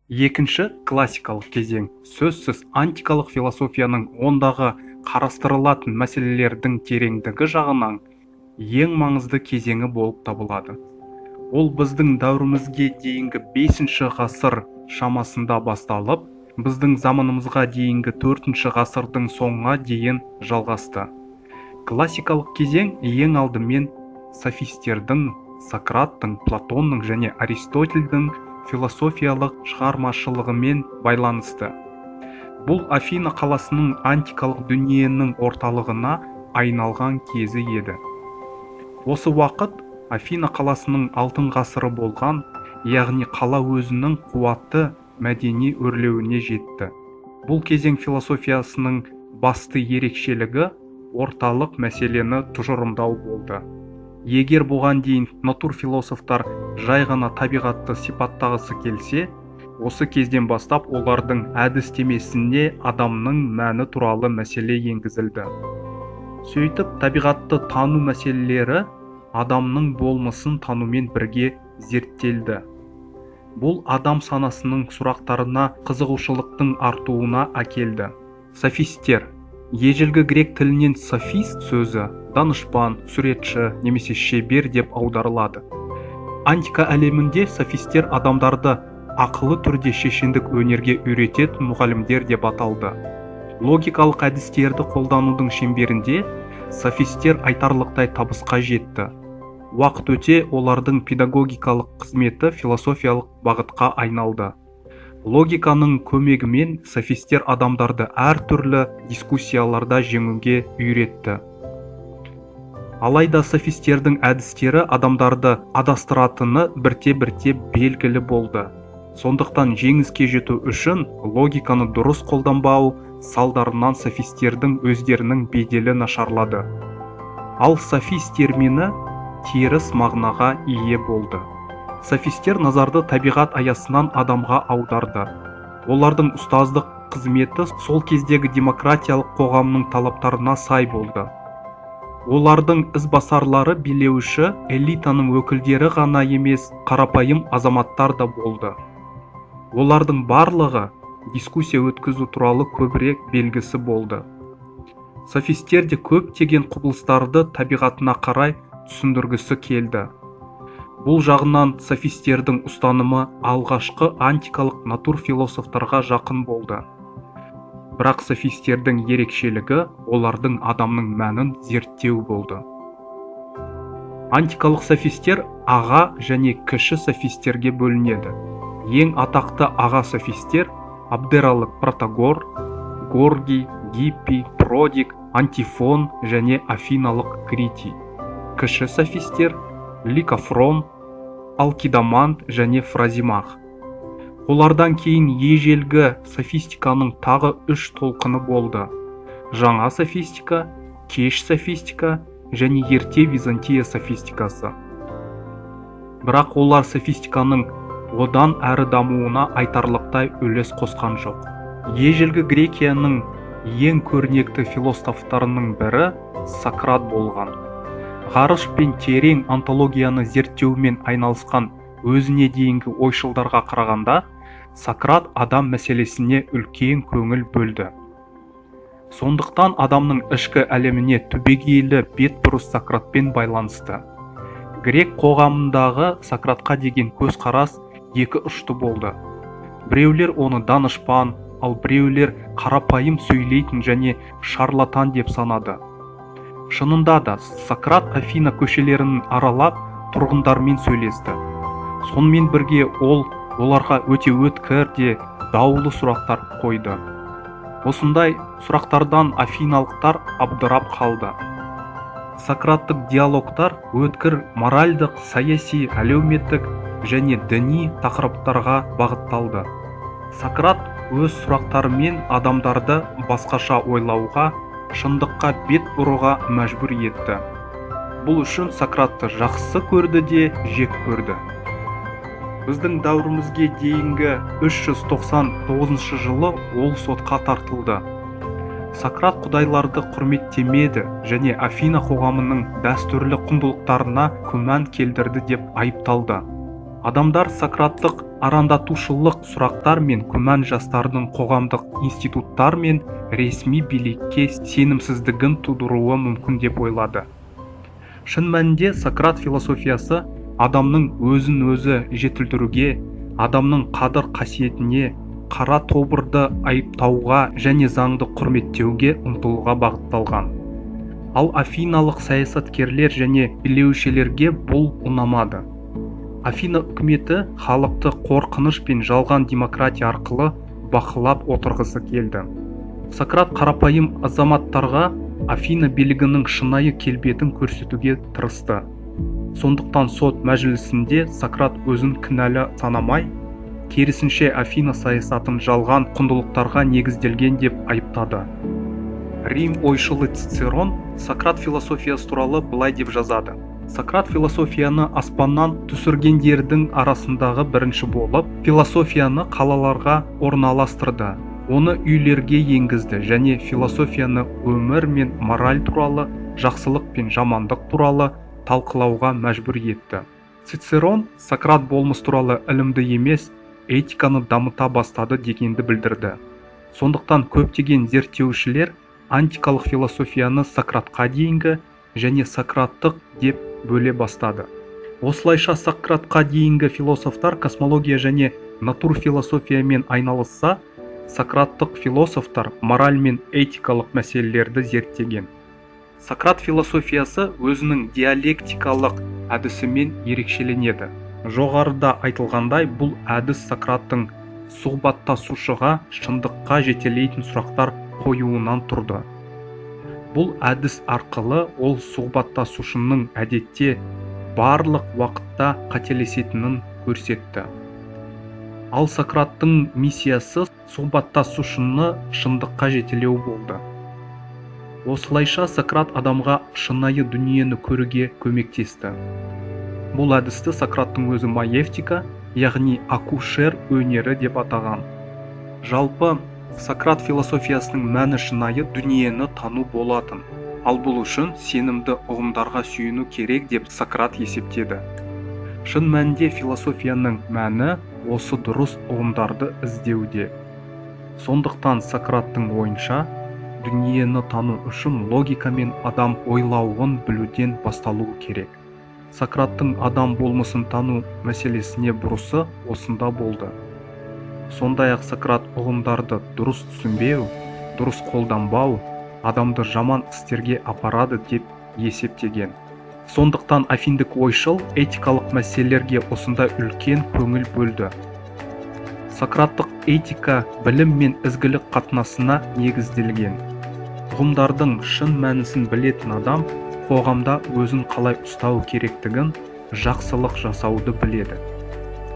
Екінші классикалық кезең сөзсіз антикалық философияның ондағы қарастырылатын мәселелердің тереңдігі жағынан ең маңызды кезеңі болып табылады. Ол біздің дәуірімізге дейінгі 5 ғасыр шамасында басталып, біздің заманымызға дейінгі 4 ғасырдың соңына дейін жалғасты. Классикалық кезең ең алдымен софистердің, Сократтың, Платонның және Аристотельдің философиялық шығармашылығымен байланысты. Бұл Афина қаласының антикалық дүниенің орталығына айналған кезі еді. Осы уақыт Афина қаласының алтын ғасыры болған, яғни қала өзінің қуатты мәдени өрлеуіне жетті. Бұл кезең философиясының басты ерекшелігі орталық мәселені тұжырымдау болды. Егер бұған дейін натурфилософтар жай ғана табиғатты сипаттағысы келсе, осы кезден бастап олардың әдістемесіне адамның мәні туралы мәселе енгізілді. Сөйтіп, табиғатты тану мәселелері адамның болмысын танумен бірге зерттелді. Бұл адам санасының сұрақтарына қызығушылықтың артуына әкелді. Софистер. Ежелгі грек тілінен софист сөзі данышпан, суретші немесе шебер деп аударылады. Антика әлемінде софистер адамдарды ақылы түрде шешендік өнерге үйрететін мұғалімдер деп аталды. Логикалық әдістерді қолданудың шеңберінде софистер айтарлықтай табысқа жетті. Уақыт өте олардың педагогикалық қызметі философиялық бағытқа айналды. Логиканың көмегімен софистер адамдарды әртүрлі дискуссияларда жеңуге үйретті. Алайда софистердің әдістері адамдарды адастыратыны бірте-бірте белгілі болды. Сондықтан жеңіске жету үшін логиканы дұрыс қолданбау салдарынан софистердің өздерінің беделі нашарлады. Ал софист термині теріс мағынаға ие болды. Софистер назарды табиғат аясынан адамға аударды. Олардың ұстаздық қызметі сол кездегі демократиялық қоғамның талаптарына сай болды. Олардың ізбасарлары билеуші элитаның өкілдері ғана емес, қарапайым азаматтар да болды. Олардың барлығы дискуссия өткізу туралы көбірек белгісі болды. Софистер де көптеген құбылыстарды табиғатына қарай түсіндіргісі келді. Бұл жағынан софистердің ұстанымы алғашқы антикалық натурфилософтарға жақын болды. Бірақ софистердің ерекшелігі олардың адамның мәнін зерттеу болды. Антикалық софистер аға және кіші софистерге бөлінеді. Ең атақты аға софистер Абдералық Протагор, Горгий, Гиппий, Продик, Антифон және Афиналық Критий. Кіші софистер Ликофрон, Алкидамант және Фразимах. Олардан кейін ежелгі софистиканың тағы 3 толқыны болды. Жаңа софистика, кеш софистика және ерте Византия софистикасы. Бірақ олар софистиканың одан әрі дамуына айтарлықтай үлес қосқан жоқ. Ежелгі Грекияның ең көрнекті философтарының бірі Сократ болған. Ғарыш пен терең онтологияны зерттеумен айналысқан өзіне дейінгі ойшылдарға қарағанда, Сократ адам мәселесіне үлкен көңіл бөлді. Сондықтан адамның ішкі әлеміне түбегейлі бетбұрыс Сократпен байланысты. Грек қоғамындағы Сократқа деген көзқарас екі ұшты болды. Біреулер оны данышпан, ал біреулер қарапайым сөйлейтін және шарлатан деп санады. Шынында да, Сократ Афина көшелерін аралап, тұрғындармен сөйлесті. Сонымен бірге оларға өте өткір де даулы сұрақтар қойды. Осындай сұрақтардан афиналықтар абдырап қалды. Сократтық диалогтар өткір моральдық, саяси, әлеуметтік және діни тақырыптарға бағытталды. Сократ өз сұрақтарымен адамдарды басқаша ойлауға, шындыққа бет бұруға мәжбүр етті. Бұл үшін Сократты жақсы көрді де жек көрді. Біздің дәуірімізге дейінгі 399 жылы ол сотқа тартылды. Сократ құдайларды құрметтемеді және Афина қоғамының дәстүрлі құндылықтарына күмән келтірді деп айыпталды. Адамдар сократтық арандатушылық сұрақтар мен күмән жастардың қоғамдық институттар мен ресми билікке сенімсіздігін тудыруы мүмкін деп ойлады. Шын мәнінде Сократ философиясы адамның өзін өзі жетілдіруге, адамның қадір қасиетіне, қара тобырды айыптауға және заңды құрметтеуге ұмтылуға бағытталған. Ал афиналық саясаткерлер және билеушілерге бұл ұнамады. Афина үкіметі халықты қорқыныш пен жалған демократия арқылы бақылап отырғысы келді. Сократ қарапайым азаматтарға Афина билігінің шынайы келбетін көрсетуге тырысты. Сондықтан сот мәжілісінде Сократ өзін кінәлі санамай, керісінше Афина саясатын жалған құндылықтарға негізделген деп айыптады. Рим ойшылы Цицерон Сократ философиясы туралы былай деп жазады. Сократ философияны аспаннан түсіргендердің арасындағы бірінші болып, философияны қалаларға орналастырды. Оны үйлерге енгізді және философияны өмір мен мораль туралы, жақсылық пен жамандық туралы талқылауға мәжбүр етті. Цицерон Сократ болмыс туралы ілімді емес, этиканы дамыта бастады дегенді білдірді. Сондықтан көптеген зерттеушілер антикалық философияны Сократқа дейінгі және сократтық деп бөле бастады. Осылайша Сократқа дейінгі философтар космология және натурфилософиямен айналысса, сократтық философтар мораль мен этикалық мәселелерді зерттеген. Сократ философиясы өзінің диалектикалық әдісімен ерекшеленеді. Жоғарыда айтылғандай, бұл әдіс Сократтың сұхбаттасушыға шындыққа жетелейтін сұрақтар қоюынан тұрды. Бұл әдіс арқылы ол сұхбаттасушының әдетте барлық уақытта қателесетінін көрсетті. Ал Сократтың миссиясы сұхбаттасушыны шындыққа жетелеу болды. Осылайша Сократ адамға шынайы дүниені көруге көмектесті. Бұл әдісті Сократтың өзі маевтика, яғни акушер өнері деп атаған. Жалпы, Сократ философиясының мәні шынайы дүниені тану болатын. Ал бұл үшін сенімді ұғымдарға сүйену керек деп Сократ есептеді. Шын мәнінде философияның мәні осы дұрыс ұғымдарды іздеуде. Сондықтан Сократтың ойынша, дүниені тану үшін логика мен адам ойлауын білуден басталуы керек. Сократтың адам болмысын тану мәселесіне бұрысы осында болды. Сондай-ақ Сократ ұғымдарды дұрыс түсінбеу, дұрыс қолданбау, адамды жаман істерге апарады деп есептеген. Сондықтан афиндік ойшыл этикалық мәселелерге осындай үлкен көңіл бөлді. Сократтық этика білім мен ізгілік қатынасына негізделген. Ұғымдардың шын мәнісін білетін адам қоғамда өзін қалай ұстау керектігін, жақсылық жасауды біледі.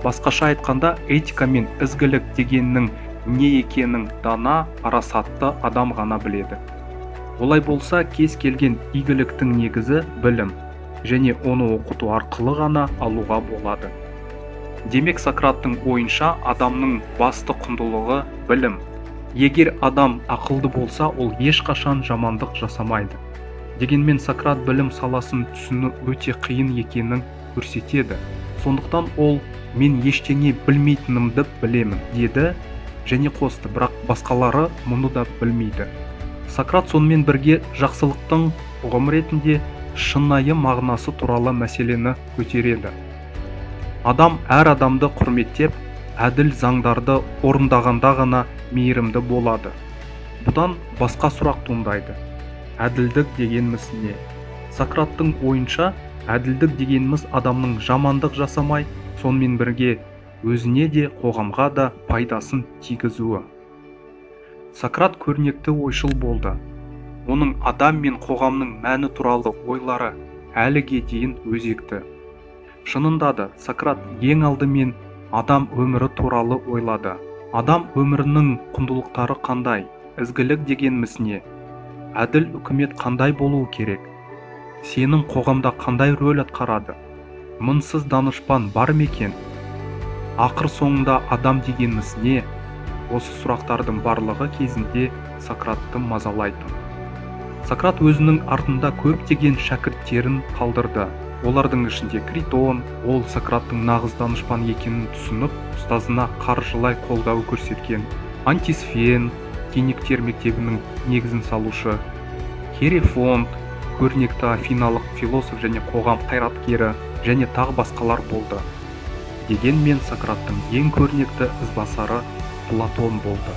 Басқаша айтқанда, этика мен ізгілік дегеннің не екенін дана, парасатты адам ғана біледі. Олай болса, кез келген игіліктің негізі білім, және оны оқыту арқылы ғана алуға болады. Демек, Сократтың ойынша адамның басты құндылығы білім. Егер адам ақылды болса, ол ешқашан жамандық жасамайды. Дегенмен Сократ білім саласын түсіну өте қиын екенін көрсетеді. Сондықтан ол мен ештеңе білмейтінімді білемін деді және қосты, бірақ басқалары мұны да білмейді. Сократ сонымен бірге жақсылықтың ұғым ретінде шынайы мағынасы туралы мәселені көтереді. Адам әр адамды құрметтеп, әділ заңдарды орындағанда ғана мейірімді болады. Бұдан басқа сұрақ туындайды. Әділдік дегеніміз не? Сократтың ойынша, әділдік дегеніміз адамның жамандық жасамай, сонымен бірге өзіне де қоғамға да пайдасын тигізуі. Сократ көрнекті ойшыл болды. Оның адам мен қоғамның мәні туралы ойлары әліге дейін өзекті. Шынында да, Сократ ең алдымен адам өмірі туралы ойлады. Адам өмірінің құндылықтары қандай? Ізгілік дегеніміз не? Әділ үкімет қандай болуы керек? Сенің қоғамда қандай рөл атқарады? Мыңсыз данышпан бар ма екен? Ақыр соңында адам дегеніміз не? Осы сұрақтардың барлығы кезінде Сократты мазалайтын. Сократ өзінің артында көптеген шәкірттерін қалдырды. Олардың ішінде Критон, ол Сократтың нағыз данышпан екенін түсініп, ұстазына қаржылай қолдау көрсеткен. Антисфен, Киниктер мектебінің негізін салушы. Херафонт, көрнекті афиналық философ және қоғам қайраткері, және тағы басқалар болды. Дегенмен Сократтың ең көрнекті ізбасары Платон болды.